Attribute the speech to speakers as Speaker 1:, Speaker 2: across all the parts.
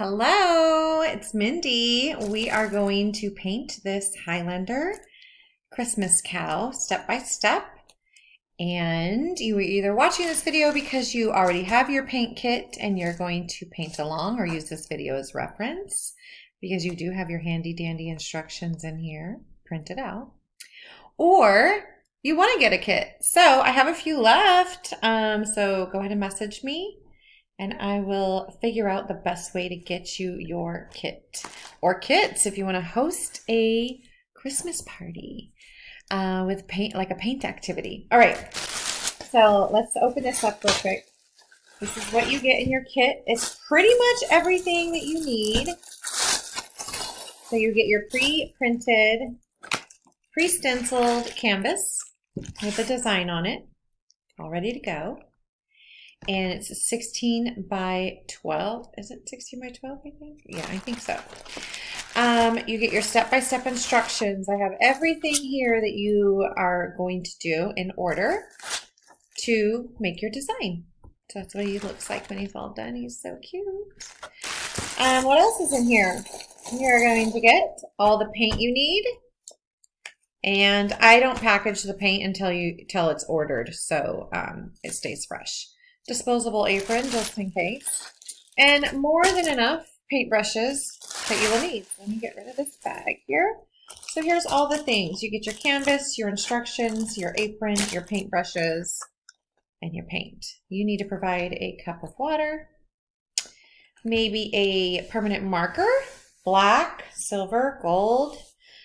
Speaker 1: Hello, it's Mindy. We are going to paint this Highlander Christmas cow step by step. And you are either watching this video because you already have your paint kit and you're going to paint along or use this video as reference because you do have your handy dandy instructions in here printed out. Or you want to get a kit. So I have a few left. So go ahead and message me, and I will figure out the best way to get you your kit or kits if you want to host a Christmas party with paint, like a paint activity. All right, so let's open this up real quick. This is what you get in your kit. It's pretty much everything that you need. So you get your pre-printed, pre-stenciled canvas with a design on it, all ready to go. And it's a 16 by 12. Is it 16 by 12, I think? Yeah, I think so. You get your step-by-step instructions. I have everything here that you are going to do in order to make your design. So that's what he looks like when he's all done. He's so cute. What else is in here? You're going to get all the paint you need. And I don't package the paint until it's ordered, so it stays fresh. Disposable apron just in case, and more than enough paintbrushes that you will need. Let me get rid of this bag here. So here's all the things. You get your canvas, your instructions, your apron, your paintbrushes, and your paint. You need to provide a cup of water, maybe a permanent marker, black, silver, gold,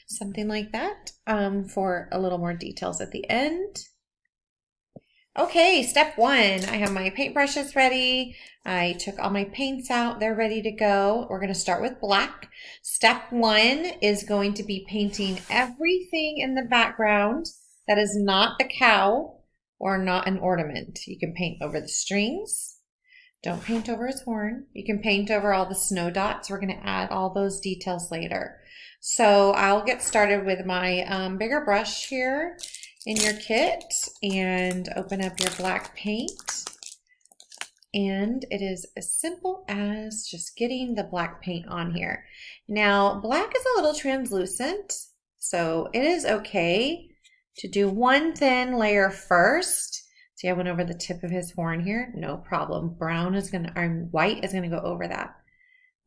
Speaker 1: something like that, for a little more details at the end. Okay, step one, I have my paintbrushes ready. I took all my paints out. They're ready to go. We're going to start with black. Step one is going to be painting everything in the background that is not the cow or not an ornament. You can paint over the strings. Don't paint over his horn. You can paint over all the snow dots. We're going to add all those details later. So I'll get started with my bigger brush here in your kit and open up your black paint. And it is as simple as just getting the black paint on here. Now, black is a little translucent, so it is okay to do one thin layer first. See, I went over the tip of his horn here, no problem. White is gonna go over that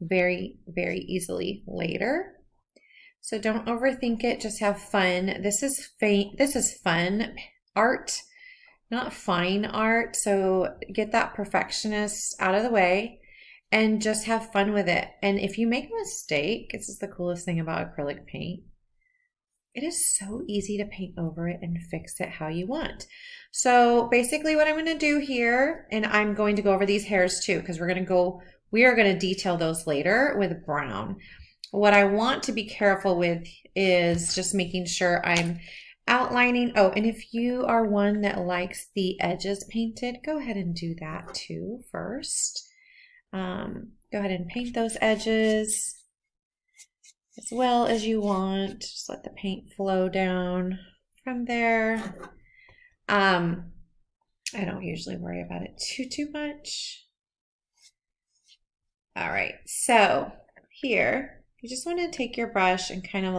Speaker 1: very, very easily later. So don't overthink it, just have fun. This is fun art, not fine art. So get that perfectionist out of the way and just have fun with it. And if you make a mistake, this is the coolest thing about acrylic paint. It is so easy to paint over it and fix it how you want. So basically what I'm going to do here, and I'm going to go over these hairs too, because we are going to detail those later with brown. What I want to be careful with is just making sure I'm outlining. Oh, and if you are one that likes the edges painted, go ahead and do that too first. Go ahead and paint those edges as well as you want. Just let the paint flow down from there. I don't usually worry about it too much. All right, so here, you just want to take your brush and kind of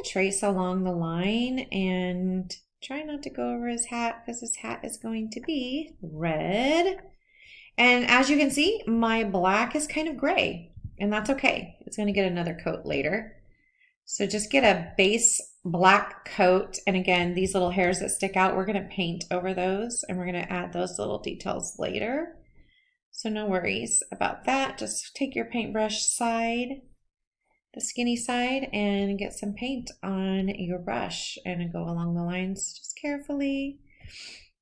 Speaker 1: trace along the line and try not to go over his hat because his hat is going to be red. And as you can see, my black is kind of gray, and that's okay. It's going to get another coat later. So just get a base black coat. And again, these little hairs that stick out, we're going to paint over those, and we're going to add those little details later. So no worries about that. Just take your paintbrush side, the skinny side, and get some paint on your brush and go along the lines just carefully.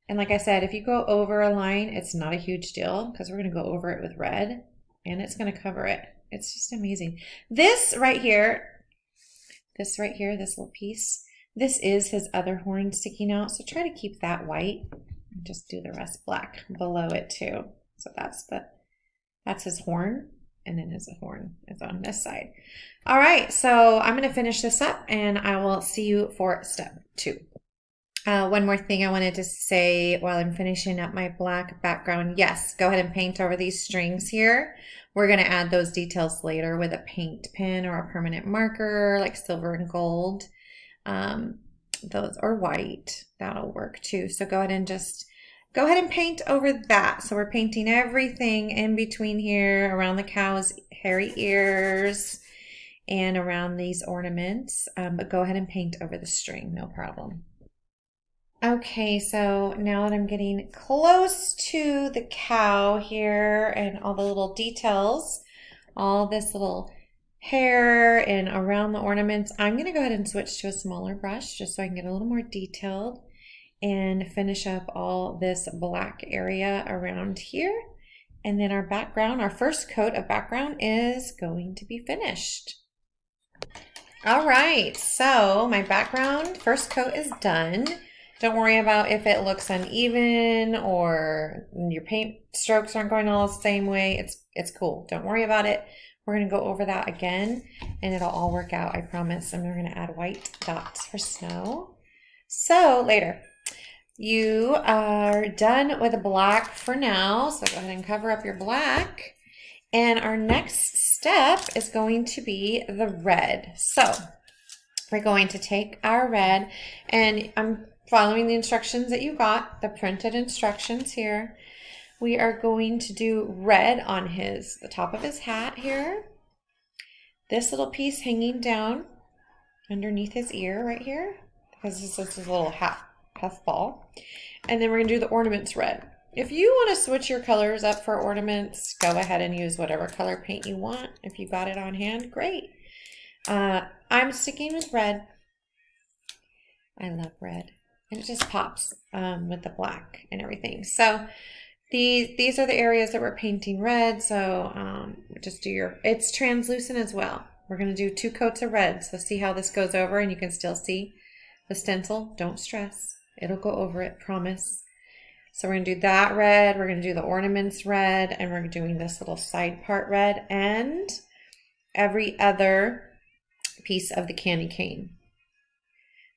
Speaker 1: And like I said, if you go over a line, it's not a huge deal because we're going to go over it with red and it's going to cover it. It's just amazing. This right here, this little piece, this is his other horn sticking out. So try to keep that white and just do the rest black below it too. So that's his horn, and then his horn is on this side. All right, so I'm going to finish this up, and I will see you for step two. One more thing I wanted to say while I'm finishing up my black background. Yes, go ahead and paint over these strings here. We're going to add those details later with a paint pen or a permanent marker like silver and gold. Those or white, that'll work too. So go ahead and just go ahead and paint over that. So we're painting everything in between here around the cow's hairy ears and around these ornaments. But go ahead and paint over the string, no problem. Okay, so now that I'm getting close to the cow here and all the little details, all this little hair and around the ornaments, I'm going to go ahead and switch to a smaller brush just so I can get a little more detailed and finish up all this black area around here. And then our background, our first coat of background is going to be finished. All right, so my background first coat is done. Don't worry about if it looks uneven or your paint strokes aren't going all the same way. It's cool. Don't worry about it. We're going to go over that again and it'll all work out, I promise. And we're going to add white dots for snow. So later, you are done with the black for now. So go ahead and cover up your black. And our next step is going to be the red. So we're going to take our red, and I'm following the instructions that you got, the printed instructions here. We are going to do red on the top of his hat here. This little piece hanging down underneath his ear right here, because this is his little hat puffball. And then we're going to do the ornaments red. If you want to switch your colors up for ornaments, go ahead and use whatever color paint you want. If you got it on hand, great. I'm sticking with red. I love red. And it just pops with the black and everything. So these are the areas that we're painting red. So just do it's translucent as well. We're going to do 2 coats of red. So see how this goes over, and you can still see the stencil. Don't stress. It'll go over it, promise. So we're going to do that red. We're going to do the ornaments red, and we're doing this little side part red and every other piece of the candy cane.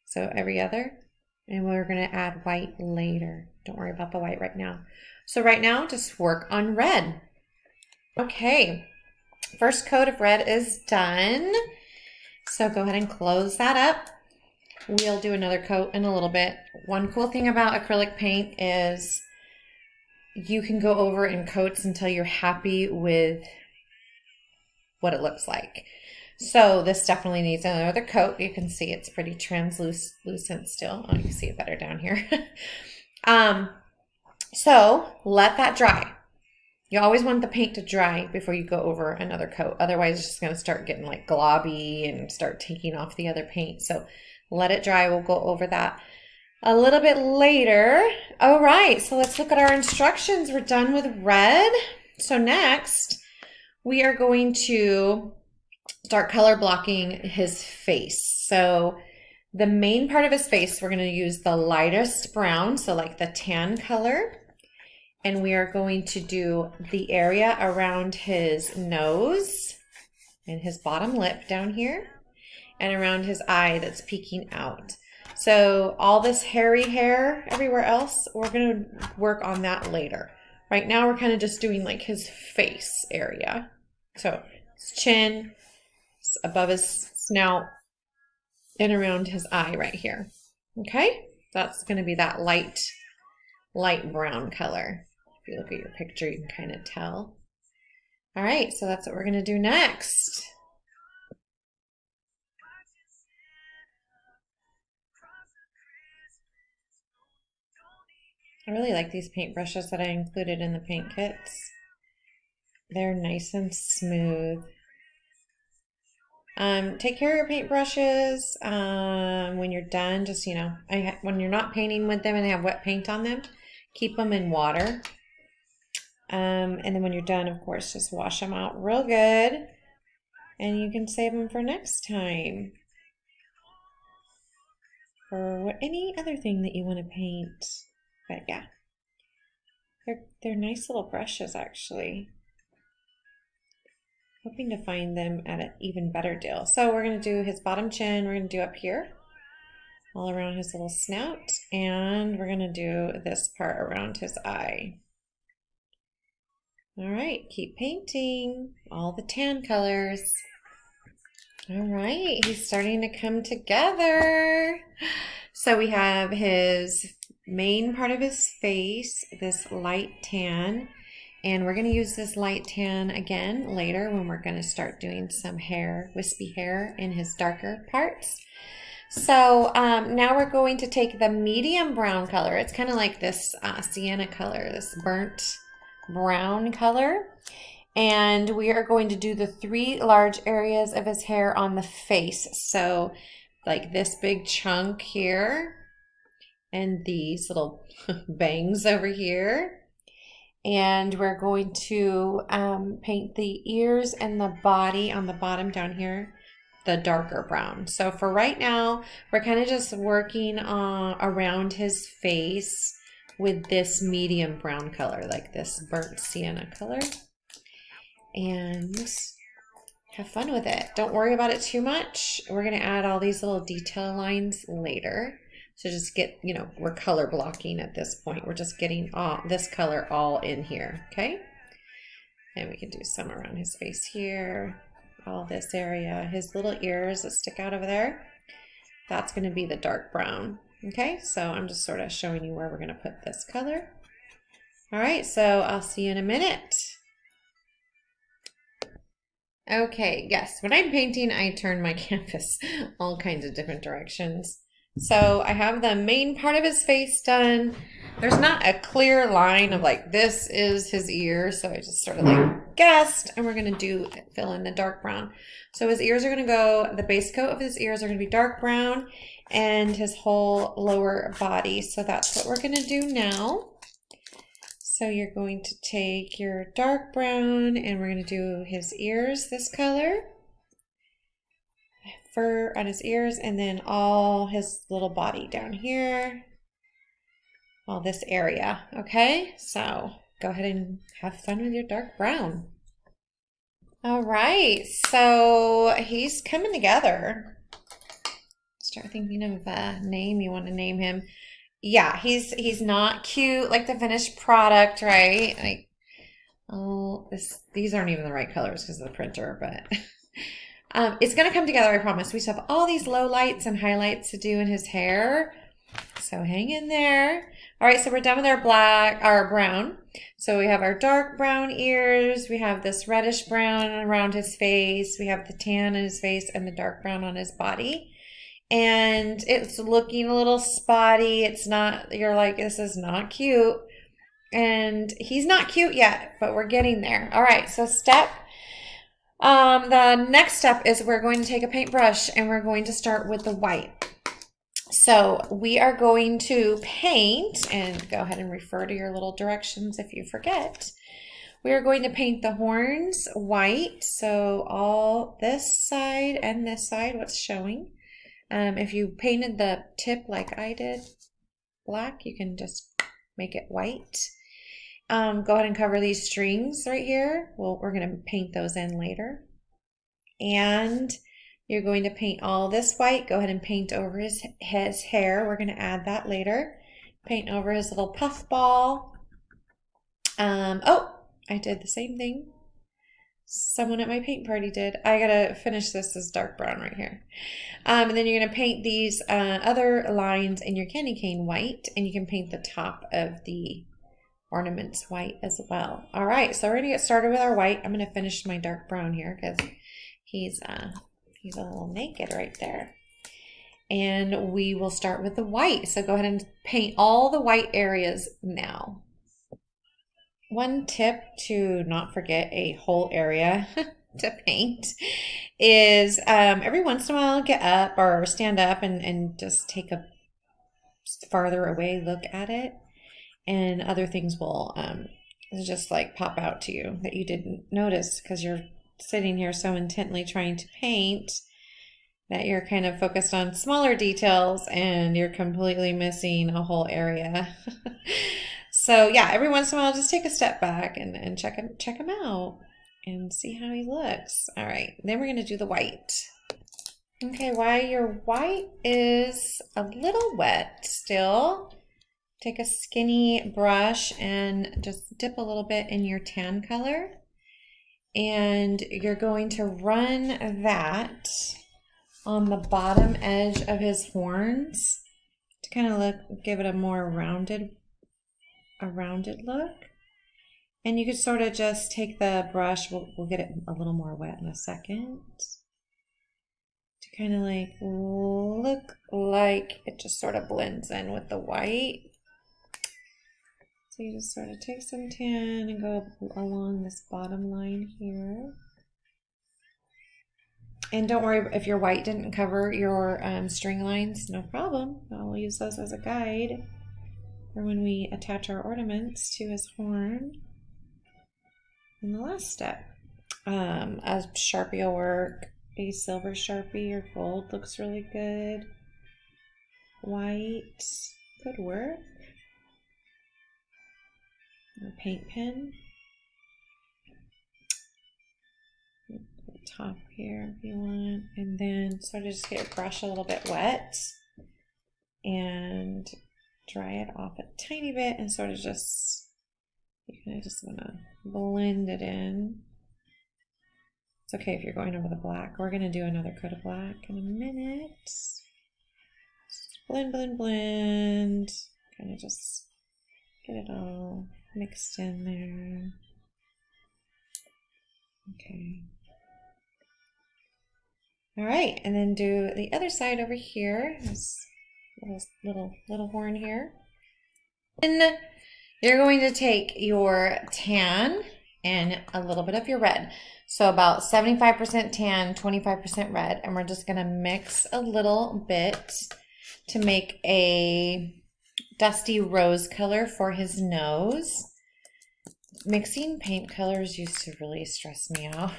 Speaker 1: So every other. And we're going to add white later. Don't worry about the white right now. So right now, just work on red. Okay, first coat of red is done. So go ahead and close that up. We'll do another coat in a little bit. One cool thing about acrylic paint is you can go over in coats until you're happy with what it looks like. So this definitely needs another coat. You can see it's pretty translucent still. Oh, you can see it better down here. So let that dry. You always want the paint to dry before you go over another coat. Otherwise, it's just going to start getting like globby and start taking off the other paint. So let it dry. We'll go over that a little bit later. All right, so let's look at our instructions. We're done with red. So next, we are going to start color blocking his face. So the main part of his face, we're going to use the lightest brown, so like the tan color. And we are going to do the area around his nose and his bottom lip down here and around his eye that's peeking out. So all this hairy hair everywhere else, we're going to work on that later. Right now, we're kind of just doing like his face area. So his chin, above his snout, and around his eye right here. Okay, that's going to be that light brown color. If you look at your picture, you can kind of tell. All right, so that's what we're going to do next. I really like these paintbrushes that I included in the paint kits. They're nice and smooth. Take care of your paintbrushes when you're done. Just, when you're not painting with them and they have wet paint on them, keep them in water. And then when you're done, of course, just wash them out real good. And you can save them for next time. Or any other thing that you want to paint. But yeah, they're nice little brushes, actually. Hoping to find them at an even better deal. So we're going to do his bottom chin. We're going to do up here all around his little snout, and we're gonna do this part around his eye. All right, keep painting all the tan colors. All right, he's starting to come together. So we have his main part of his face, this light tan, and we're going to use this light tan again later when we're going to start doing some hair, wispy hair in his darker parts. So now we're going to take the medium brown color. It's kind of like this sienna color, this burnt brown color. And we are going to do the 3 large areas of his hair on the face. So like this big chunk here and these little bangs over here. And we're going to paint the ears and the body on the bottom down here, the darker brown. So for right now, we're kind of just working around his face with this medium brown color, like this burnt sienna color. And have fun with it. Don't worry about it too much. We're going to add all these little detail lines later. So just get, we're color blocking at this point. We're just getting all this color all in here, okay? And we can do some around his face here, all this area. His little ears that stick out over there, that's going to be the dark brown, okay? So I'm just sort of showing you where we're going to put this color. All right, so I'll see you in a minute. Okay, yes, when I'm painting, I turn my canvas all kinds of different directions. So I have the main part of his face done. There's not a clear line of like, this is his ear. So I just sort of like guessed, and we're going to fill in the dark brown. So his ears are going to go, the base coat of his ears are going to be dark brown, and his whole lower body. So that's what we're going to do now. So you're going to take your dark brown and we're going to do his ears this color, fur on his ears, and then all his little body down here, all this area. Okay, so go ahead and have fun with your dark brown. All right, so he's coming together. Start thinking of a name you want to name him. Yeah, he's not cute like the finished product, right? Like, oh, these aren't even the right colors because of the printer, but it's gonna come together, I promise. We still have all these low lights and highlights to do in his hair, so hang in there. All right, so we're done with our brown. So we have our dark brown ears, we have this reddish brown around his face, we have the tan on his face, and the dark brown on his body. And it's looking a little spotty. It's not, you're like, this is not cute. And he's not cute yet, but we're getting there. All right, so the next step is we're going to take a paintbrush and we're going to start with the white. So we are going to paint, and go ahead and refer to your little directions if you forget. We are going to paint the horns white. So all this side and this side, what's showing. If you painted the tip like I did black, you can just make it white. Go ahead and cover these strings right here. Well, we're going to paint those in later. And you're going to paint all this white. Go ahead and paint over his hair. We're going to add that later. Paint over his little puff ball. Oh, I did the same thing someone at my paint party did. I gotta finish this as dark brown right here. And then you're gonna paint these other lines in your candy cane white, and you can paint the top of the ornaments white as well. All right, so we're gonna get started with our white. I'm gonna finish my dark brown here because he's a little naked right there. And we will start with the white. So go ahead and paint all the white areas now. One tip to not forget a whole area to paint is every once in a while get up or stand up and just take a farther away look at it, and other things will just like pop out to you that you didn't notice because you're sitting here so intently trying to paint that you're kind of focused on smaller details and you're completely missing a whole area. So yeah, every once in a while, just take a step back and check him out and see how he looks. All right, then we're gonna do the white. Okay, while your white is a little wet still, take a skinny brush and just dip a little bit in your tan color. And you're going to run that on the bottom edge of his horns to kind of give it a more rounded look. And you could sort of just take the brush, we'll get it a little more wet in a second, to kind of like look like it just sort of blends in with the white. So you just sort of take some tan and go along this bottom line here. And don't worry if your white didn't cover your string lines, no problem. I'll use those as a guide for when we attach our ornaments to his horn. And the last step, a Sharpie will work. A silver Sharpie or gold looks really good. White could work. A paint pen. Top here if you want, and then sort of just get your brush a little bit wet and dry it off a tiny bit, and sort of just, you kind of just want to blend it in. It's okay if you're going over the black. We're going to do another coat of black in a minute. Just blend, blend, blend. Kind of just get it all mixed in there. Okay. All right, and then do the other side over here. This little horn here. And you're going to take your tan and a little bit of your red. So about 75% tan, 25% red, and we're just gonna mix a little bit to make a dusty rose color for his nose. Mixing paint colors used to really stress me out.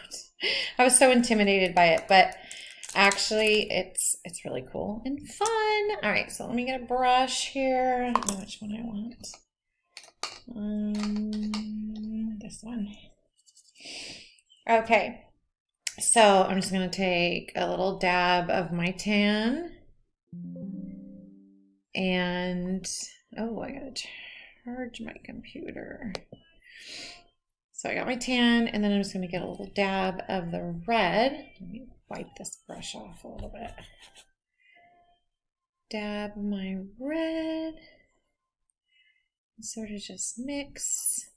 Speaker 1: I was so intimidated by it, but actually it's really cool and fun. All right, so let me get a brush here. I don't know which one I want. This one. Okay, so I'm just gonna take a little dab of my tan, and oh, I gotta charge my computer. So I got my tan, and then I'm just gonna get a little dab of the red. Let me wipe this brush off a little bit. Dab my red, and sort of just mix.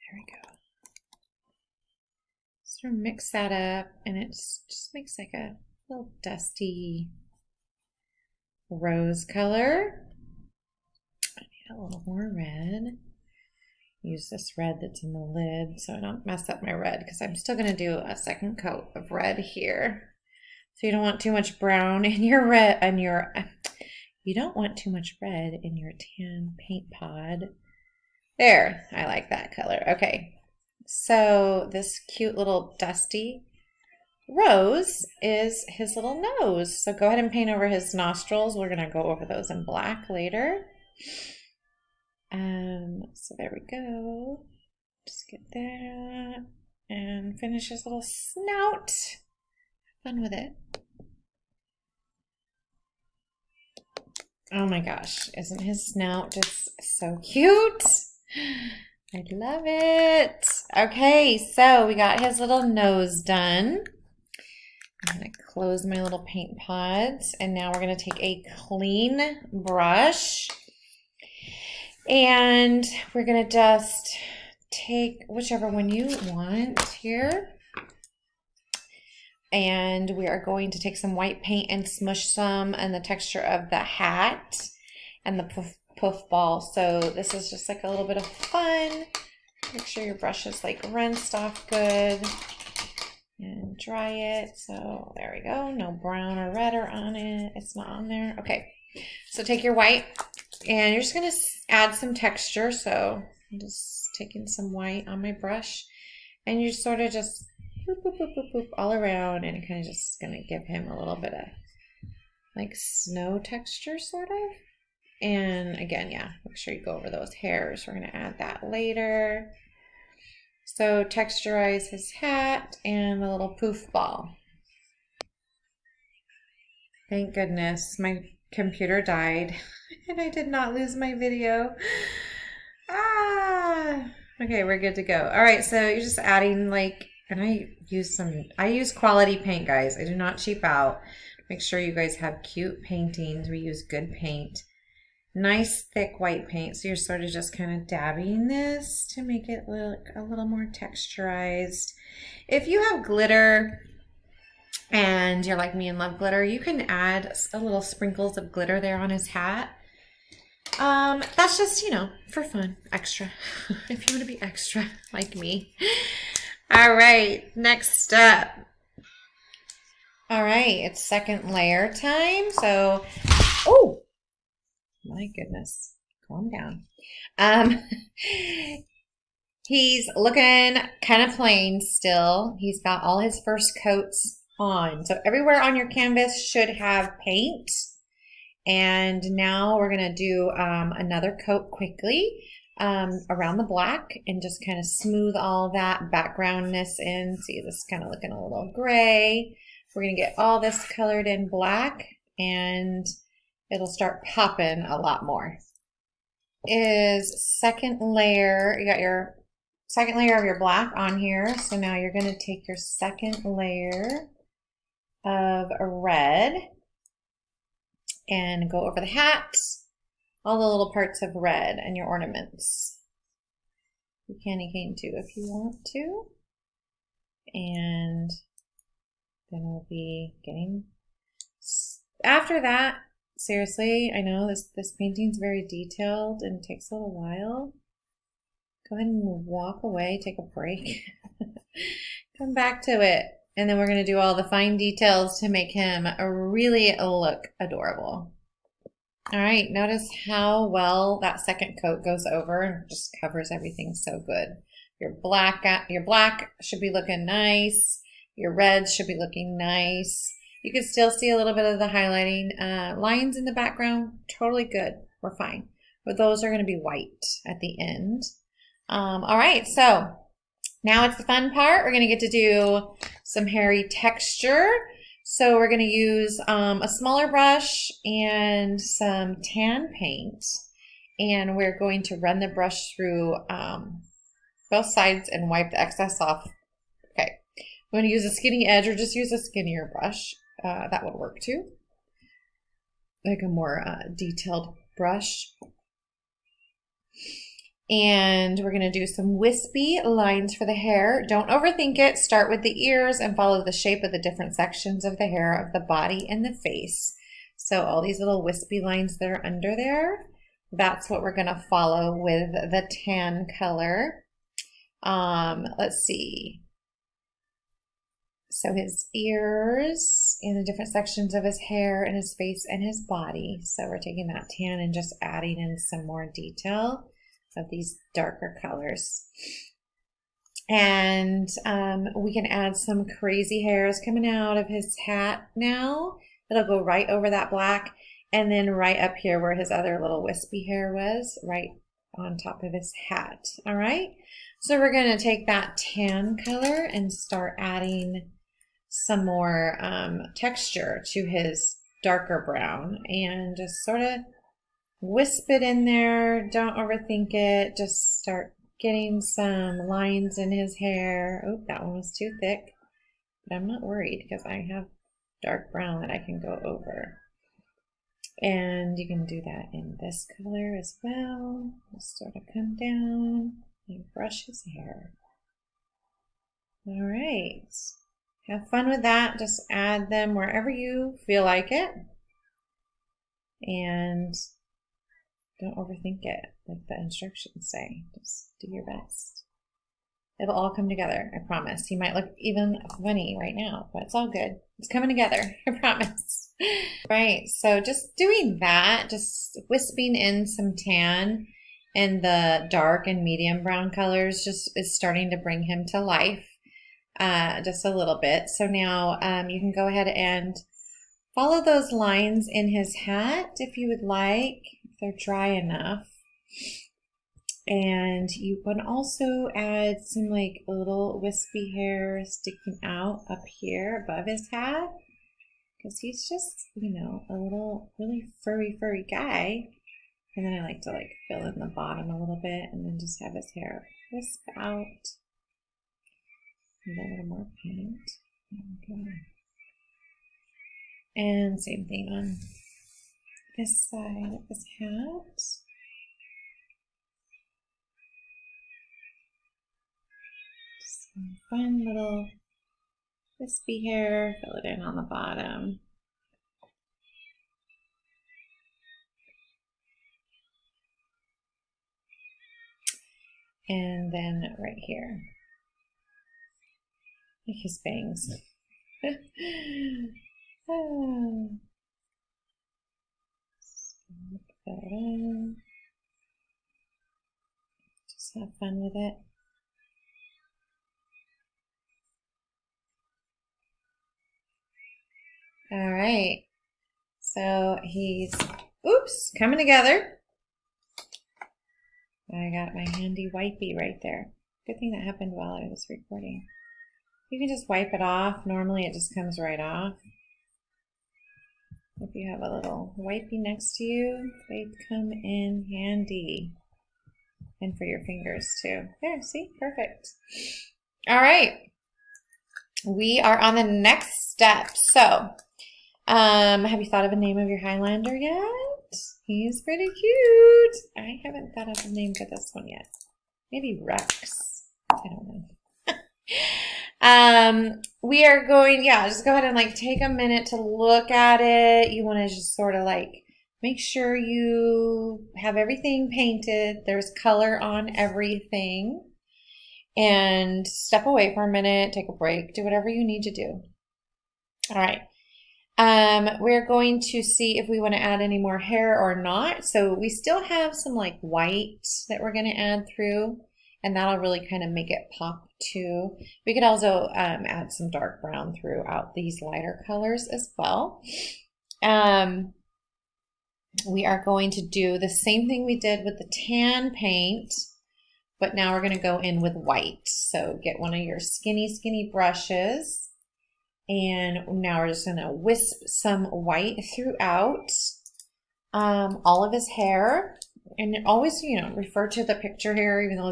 Speaker 1: There we go. Sort of mix that up, and it just makes like a little dusty rose color. I need a little more red. Use this red that's in the lid so I don't mess up my red, because I'm still going to do a second coat of red here. So you don't want too much brown in your red, and you don't want too much red in your tan paint pod. There, I like that color. Okay, so this cute little dusty rose is his little nose. So go ahead and paint over his nostrils. We're gonna go over those in black later. So there we go. Just get that and finish his little snout. Have fun with it. Oh my gosh, isn't his snout just so cute? I love it. Okay, so we got his little nose done. I'm going to close my little paint pods, and now we're going to take a clean brush, and we're going to just take whichever one you want here, and we are going to take some white paint and smush some in the texture of the hat and the puff ball. So this is just like a little bit of fun. Make sure your brush is like rinsed off good and dry it. So there we go. No brown or red on it. It's not on there. Okay. So take your white, and you're just going to add some texture. So I'm just taking some white on my brush, and you're sort of just boop, boop, boop, boop, boop, all around, and it kind of just going to give him a little bit of like snow texture sort of. And again, yeah, make sure you go over those hairs. We're going to add that later. So texturize his hat and a little poof ball. Thank goodness my computer died and I did not lose my video. Ah, okay, we're good to go. All right, so you're just adding like, and I use quality paint, guys. I do not cheap out. Make sure you guys have cute paintings. We use good paint. Nice thick white paint. So you're sort of just kind of dabbing this to make it look a little more texturized. If you have glitter and you're like me and love glitter, you can add a little sprinkles of glitter there on his hat. That's just, you know, for fun, extra. If you want to be extra like me. All right, next up. All right, it's second layer time. So, oh, my goodness, calm down. He's looking kind of plain still. He's got all his first coats on. So everywhere on your canvas should have paint. And now we're going to do another coat quickly around the black and just kind of smooth all that backgroundness in. See, this is kind of looking a little gray. We're going to get all this colored in black and it'll start popping a lot more. Is second layer, you got your second layer of your black on here. So now you're going to take your second layer of red and go over the hat, all the little parts of red and your ornaments. You candy cane too if you want to. And then we'll be getting, after that, seriously, I know this painting's very detailed and takes a little while. Go ahead and walk away, take a break. Come back to it. And then we're going to do all the fine details to make him really look adorable. All right, notice how well that second coat goes over and just covers everything so good. Your black should be looking nice. Your reds should be looking nice. You can still see a little bit of the highlighting lines in the background. Totally good. We're fine. But those are going to be white at the end. All right, so now it's the fun part. We're going to get to do some hairy texture. So we're going to use a smaller brush and some tan paint. And we're going to run the brush through both sides and wipe the excess off. Okay, I'm going to use a skinny edge or just use a skinnier brush. That would work too. Like a more detailed brush. And we're going to do some wispy lines for the hair. Don't overthink it. Start with the ears and follow the shape of the different sections of the hair of the body and the face. So all these little wispy lines that are under there, that's what we're going to follow with the tan color. Let's see. So his ears and the different sections of his hair and his face and his body. So we're taking that tan and just adding in some more detail of these darker colors. And we can add some crazy hairs coming out of his hat now. It'll go right over that black and then right up here where his other little wispy hair was, right on top of his hat. All right, so we're going to take that tan color and start adding some more texture to his darker brown and just sort of wisp it in there. Don't overthink it. Just start getting some lines in his hair. Oh, that one was too thick, but I'm not worried because I have dark brown that I can go over. And you can do that in this color as well. Just sort of come down and brush his hair. All right. Have fun with that. Just add them wherever you feel like it. And don't overthink it, like the instructions say. Just do your best. It'll all come together, I promise. He might look even funny right now, but it's all good. It's coming together, I promise. Right, so just doing that, just wisping in some tan and the dark and medium brown colors just is starting to bring him to life just a little bit. So now you can go ahead and follow those lines in his hat if you would like, if they're dry enough. And you can also add some like little wispy hair sticking out up here above his hat, because he's just, you know, a little really furry guy. And then I like to like fill in the bottom a little bit and then just have his hair wisp out. Need a little more paint. Okay. And same thing on this side of his hat. Some fun little wispy hair, fill it in on the bottom. And then right here, like his bangs. Just have fun with it. All right, so he's, oops, coming together. I got my handy wipey right there. Good thing that happened while I was recording. You can just wipe it off. Normally it just comes right off. If you have a little wipey next to you, they come in handy. And for your fingers too. There, see? Perfect. All right. We are on the next step. So, have you thought of a name of your Highlander yet? He's pretty cute. I haven't thought of a name for this one yet. Maybe Rex. I don't know. We are going, yeah, just go ahead and like take a minute to look at it. You want to just sort of like make sure you have everything painted. There's color on everything. And step away for a minute, take a break, do whatever you need to do. All right. We're going to see if we want to add any more hair or not. So we still have some like white that we're going to add through, and that'll really kind of make it pop too. We could also add some dark brown throughout these lighter colors as well. We are going to do the same thing we did with the tan paint, but now we're going to go in with white. So get one of your skinny brushes. And now we're just going to wisp some white throughout all of his hair. And always, you know, refer to the picture here, even though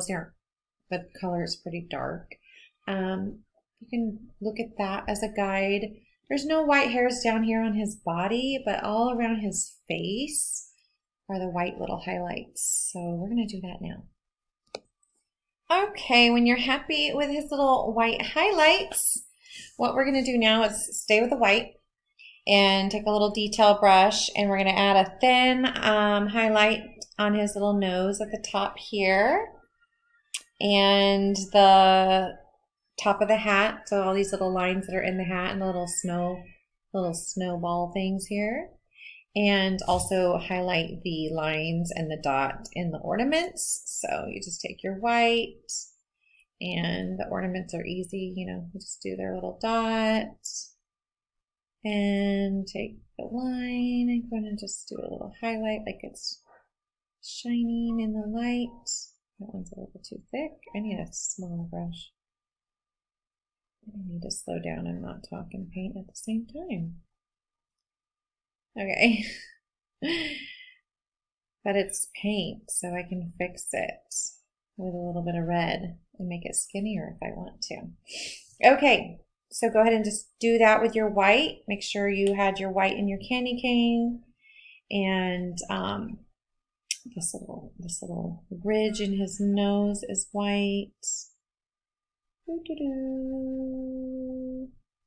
Speaker 1: the color is pretty dark. You can look at that as a guide. There's no white hairs down here on his body, but all around his face are the white little highlights. So we're going to do that now. Okay, when you're happy with his little white highlights, what we're going to do now is stay with the white and take a little detail brush, and we're going to add a thin highlight on his little nose at the top here and the top of the hat. So all these little lines that are in the hat and the little snowball things here. And also highlight the lines and the dot in the ornaments. So you just take your white, and the ornaments are easy, you know, you just do their little dot and take the line and go and just do a little highlight like it's shining in the light. That one's a little too thick. I need a smaller brush. I need to slow down and not talk and paint at the same time. Okay. But it's paint, so I can fix it with a little bit of red and make it skinnier if I want to. Okay, so go ahead and just do that with your white. Make sure you had your white in your candy cane. And this little ridge in his nose is white. Doo-doo-doo.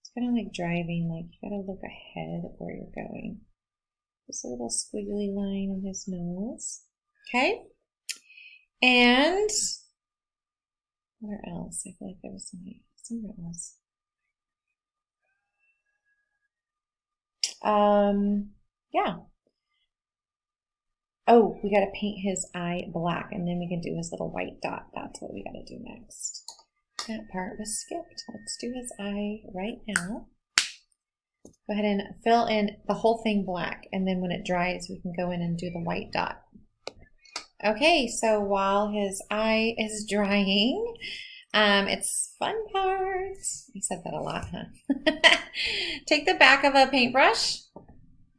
Speaker 1: It's kind of like driving, like you gotta look ahead of where you're going. Just a little squiggly line in his nose. Okay. And where else? I feel like there was somewhere else. Yeah. Oh, we got to paint his eye black, and then we can do his little white dot. That's what we got to do next. That part was skipped. Let's do his eye right now. Go ahead and fill in the whole thing black, and then when it dries, we can go in and do the white dot. Okay, so while his eye is drying, it's fun part. You said that a lot, huh? Take the back of a paintbrush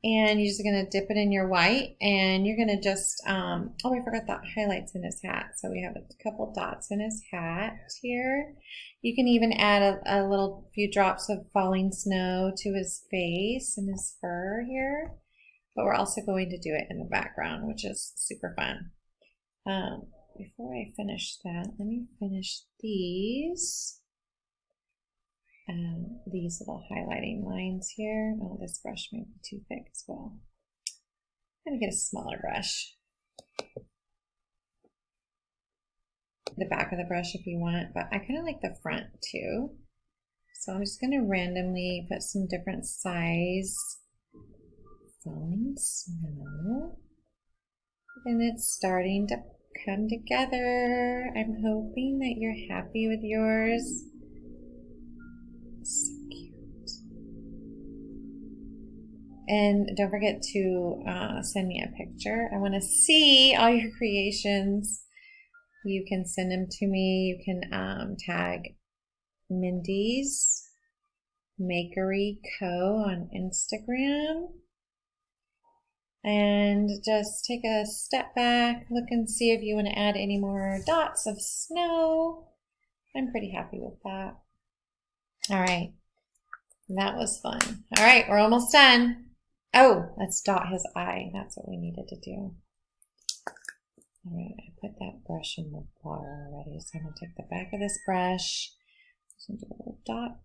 Speaker 1: and you're just gonna dip it in your white and you're gonna just, oh, I forgot the highlights in his hat. So we have a couple dots in his hat here. You can even add a little few drops of falling snow to his face and his fur here. But we're also going to do it in the background, which is super fun. Before I finish that, let me finish these little highlighting lines here. Oh, this brush might be too thick as well. I'm gonna get a smaller brush. The back of the brush if you want, but I kind of like the front too. So I'm just gonna randomly put some different size falling snow. And it's starting to come together. I'm hoping that you're happy with yours. So cute. And don't forget to send me a picture. I want to see all your creations. You can send them to me. You can tag Mindy's Makery Co. on Instagram. And just take a step back, look and see if you want to add any more dots of snow. I'm pretty happy with that. All right, that was fun. All right, we're almost done. Oh, let's dot his eye. That's what we needed to do. All right, I put that brush in the water already, so I'm gonna take the back of this brush, just do a little dot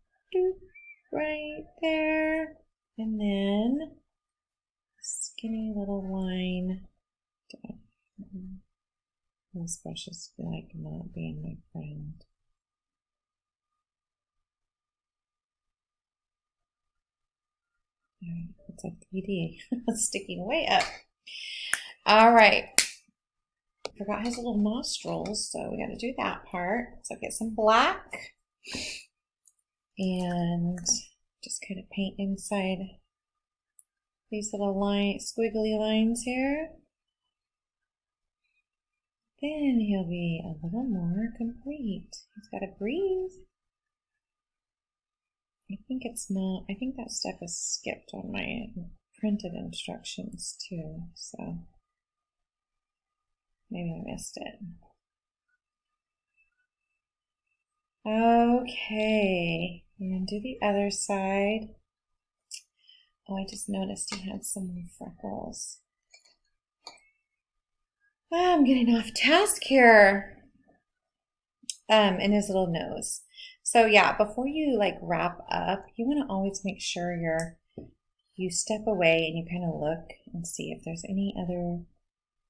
Speaker 1: right there, and then skinny little line. This brush is like not being my friend. Alright, it's a 3D. It's sticking way up. Alright. Forgot his little nostrils, so we gotta do that part. So get some black and just kind of paint inside these little squiggly lines here. Then he'll be a little more complete. He's got to breathe. I think it's not, I think that step is skipped on my printed instructions too, so maybe I missed it. Okay, I'm going to do the other side. Oh, I just noticed he had some freckles. I'm getting off task here. In his little nose. So yeah, before you like wrap up, you want to always make sure you step away and you kind of look and see if there's any other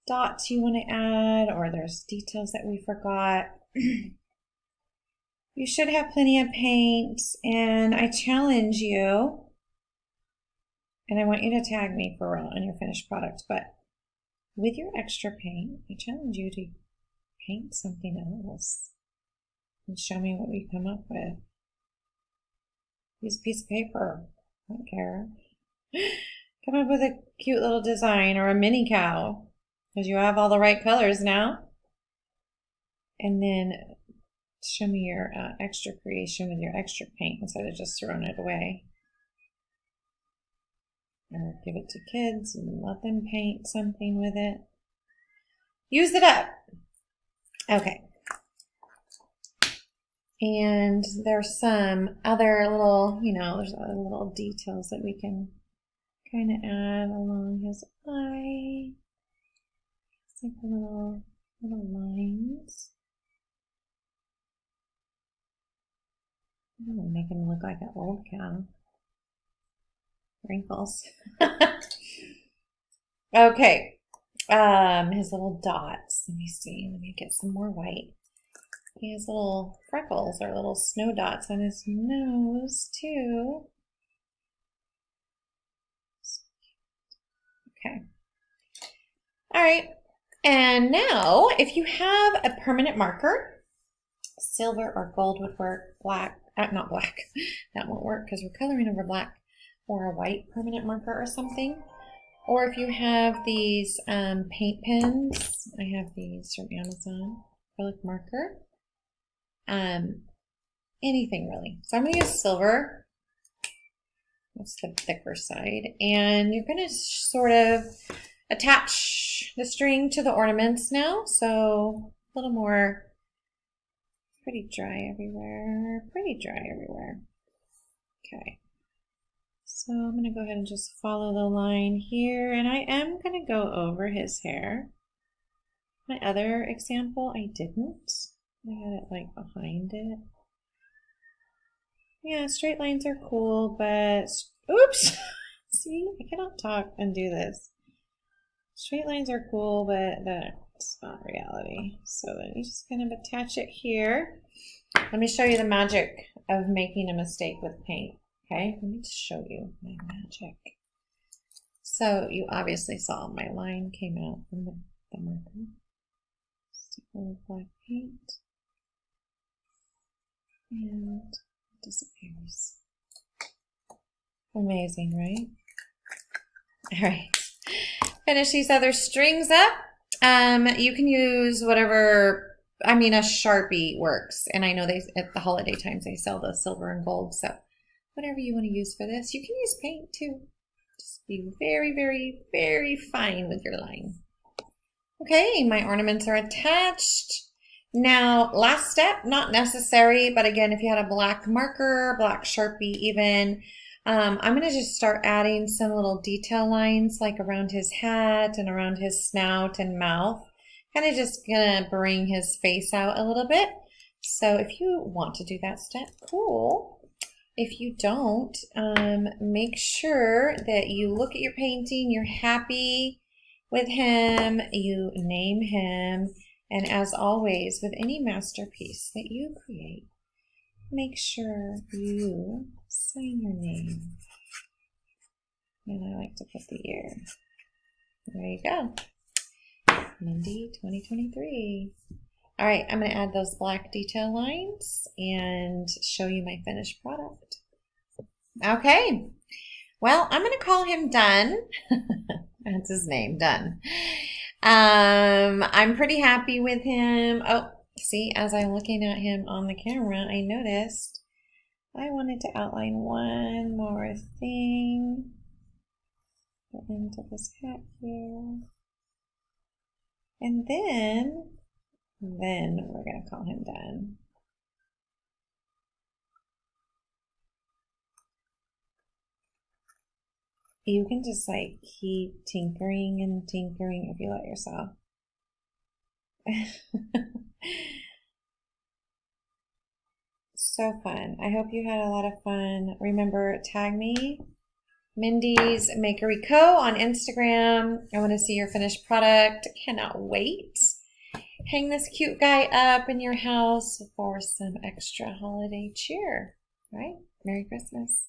Speaker 1: dots you want to add or there's details that we forgot. You should have plenty of paint, and I challenge you, and I want you to tag me for real on your finished product, but with your extra paint, I challenge you to paint something else and show me what we come up with. Use a piece of paper, I don't care. Come up with a cute little design or a mini cow, because you have all the right colors now. And then show me your extra creation with your extra paint instead of just throwing it away. Or give it to kids and let them paint something with it. Use it up. Okay. And there's some other little, there's other little details that we can kind of add along his eye. It's like little lines. Oh, make him look like an old cow. Wrinkles. Okay. His little dots. Let me see. Let me get some more white. He has little freckles or little snow dots on his nose too. Okay. All right. And now, if you have a permanent marker, silver or gold would work. Black, not black. That won't work because we're coloring over black, or a white permanent marker or something. Or if you have these paint pens, I have these from Amazon, acrylic marker. Anything really. So I'm going to use silver. That's the thicker side. And you're going to sort of attach the string to the ornaments now. So a little more, pretty dry everywhere. Pretty dry everywhere. Okay. So I'm going to go ahead and just follow the line here. And I am going to go over his hair. My other example, I didn't. I had it like behind it. Yeah, straight lines are cool, but oops! See, I cannot talk and do this. Straight lines are cool, but that's not reality. So then you just kind of attach it here. Let me show you the magic of making a mistake with paint. Okay, let me just show you my magic. So you obviously saw my line came out from the marker. Stick a little black paint. And it disappears. Amazing, right? All right. Finish these other strings up. You can use whatever, I mean, a Sharpie works. And I know they at the holiday times they sell the silver and gold. So whatever you want to use for this. You can use paint too. Just be very, very, very fine with your line. Okay, my ornaments are attached. Now, last step, not necessary, but again, if you had a black marker, black Sharpie even, I'm going to just start adding some little detail lines like around his hat and around his snout and mouth. Kind of just going to bring his face out a little bit. So if you want to do that step, cool. If you don't, make sure that you look at your painting, you're happy with him, you name him, and as always, with any masterpiece that you create, make sure you sign your name. And I like to put the year. There you go. Mindy 2023. All right, I'm going to add those black detail lines and show you my finished product. Okay, well, I'm going to call him Done. That's his name, Done. I'm pretty happy with him. Oh, see, as I'm looking at him on the camera, I noticed I wanted to outline one more thing. Get into this hat here. And then we're going to call him Done. You can just like keep tinkering and tinkering if you let yourself. So fun. I hope you had a lot of fun. Remember, tag me, Mindy's Makery Co. on Instagram. I want to see your finished product. Cannot wait. Hang this cute guy up in your house for some extra holiday cheer. All right? Merry Christmas.